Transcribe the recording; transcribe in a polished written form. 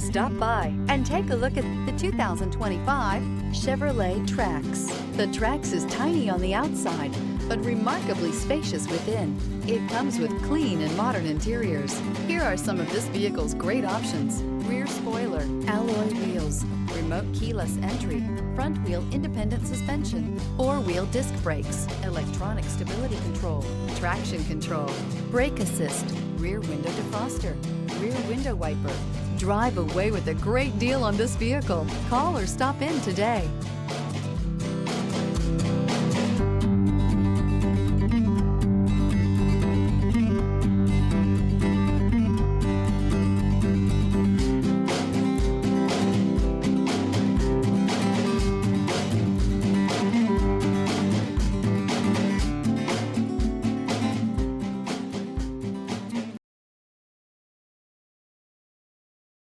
Stop by and take a look at the 2025 Chevrolet Trax. The Trax is tiny on the outside, but remarkably spacious within. It comes with clean and modern interiors. Here are some of this vehicle's great options: rear spoiler, alloy wheels, remote keyless entry, front wheel independent suspension, four-wheel disc brakes, electronic stability control, traction control, brake assist, rear window defroster, rear window wiper. Drive away with a great deal on this vehicle. Call or stop in today.